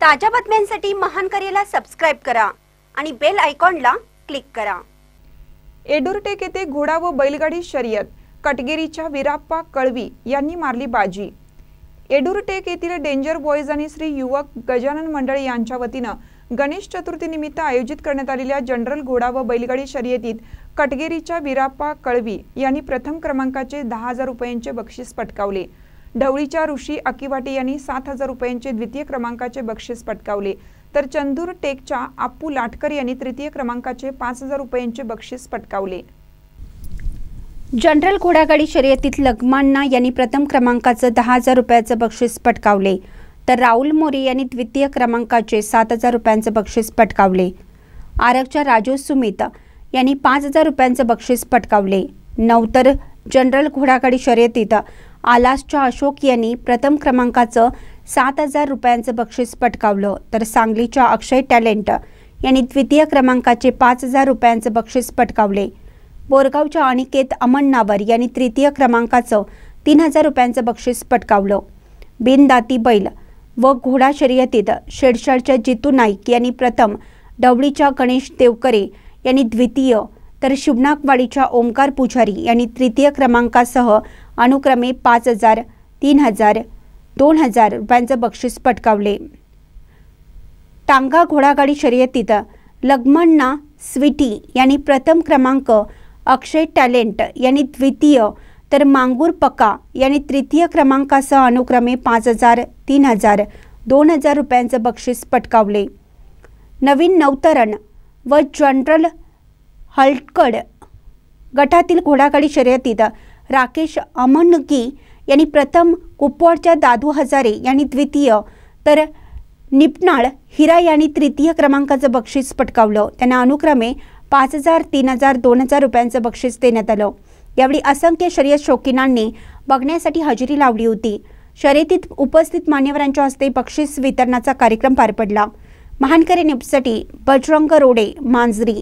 ताज्या बातम्यांसाठी महानकरेला सबस्क्राइब करा आणि बेल आयकॉनला क्लिक करा। एडुरटेक येथे घोडा व बैलगाडी शर्यत कटगेरीच्या वीराप्पा कळवी यांनी मारली बाजी। एडुरटेक येथील डेंजर बॉयज आणि श्री युवक गजानन मंडळ यांच्या वतीने गणेश चतुर्थी निमित्त आयोजित करण्यात आलेल्या जनरल घोडा व बैलगाडी शर्यतीत कटगेरीच्या वीराप्पा कळवी यांनी प्रथम क्रमांकाचे 10,000 रुपयांचे बक्षीस पटकावले। ढवळीच्या ऋषी अकिवाटी यांनी 7,000 रुपयांचे द्वितीय क्रमांकाचे बक्षीस पटकावले, तर चंदूर टेकच्या आप्पू लाटकर यांनी तृतीय क्रमांकाचे 5,000 रुपयांचे बक्षीस पटकावले। जनरल घोडागाडी शर्यतीत लगमान्ना यांनी प्रथम क्रमांकाचे 10,000 रुपयाचे बक्षीस पटकावले, तर राहुल मोरे यांनी द्वितीय क्रमांकाचे 7,000 रुपयांचे बक्षीस पटकावले। आरकच्या राजू सुमित यांनी 5,000 रुपयांचे बक्षीस पटकावले। नवतर जनरल घोडागाडी शर्यतीत आलासच्या अशोक यांनी प्रथम क्रमांकाचे 7,000 रुपयांचे बक्षीस पटकावले, तर सांगलीच्या अक्षय टॅलेंट यांनी द्वितीय क्रमांकाचे 5,000 रुपयांचे बक्षीस पटकावले। बोरगावच्या अनिकेत अमननावर यांनी तृतीय क्रमांकाचे 3,000 रुपयांचे बक्षीस पटकावले। बिनदाती बैल व घोडा शर्यतीत शेडशाळच्या जितू नाईक यांनी प्रथम, ढवळीच्या गणेश देवकरे यांनी द्वितीय, तर शिवनाकवाडीच्या ओमकार पुजारी यांनी तृतीय क्रमांकासह अनुक्रमे 5,000, 3,000, 2,000 रुपयांचे बक्षीस पटकावले। टांगा घोडागाडी शर्यतीत लगमन्ना स्वीटी यांनी प्रथम क्रमांक, अक्षय टॅलेंट यांनी द्वितीय, तर मांगूर पक्का यांनी तृतीय क्रमांकासह अनुक्रमे 5,000, 3,000, 2,000 रुपयांचे बक्षीस पटकावले। नवीन नवतरण व जनरल हलकड गटातील घोडागाडी शर्यतीत राकेश अमनगी यांनी प्रथम, कुपवाडच्या दादू हजारे यांनी द्वितीय, तर निपनाळ हिरा यांनी तृतीय क्रमांकाचे बक्षीस पटकावले। त्यांना अनुक्रमे 5,000, 3,000, 2,000 रुपयांचे बक्षीस देण्यात आले। यावेळी असंख्य शर्यत शौकीनांनी बघण्यासाठी हजेरी लावली होती। शर्यतीत उपस्थित मान्यवरांच्या हस्ते बक्षीस वितरणाचा कार्यक्रम पार पडला। महानकरे न्यूजसाठी बजरंग रोडे, मांजरी।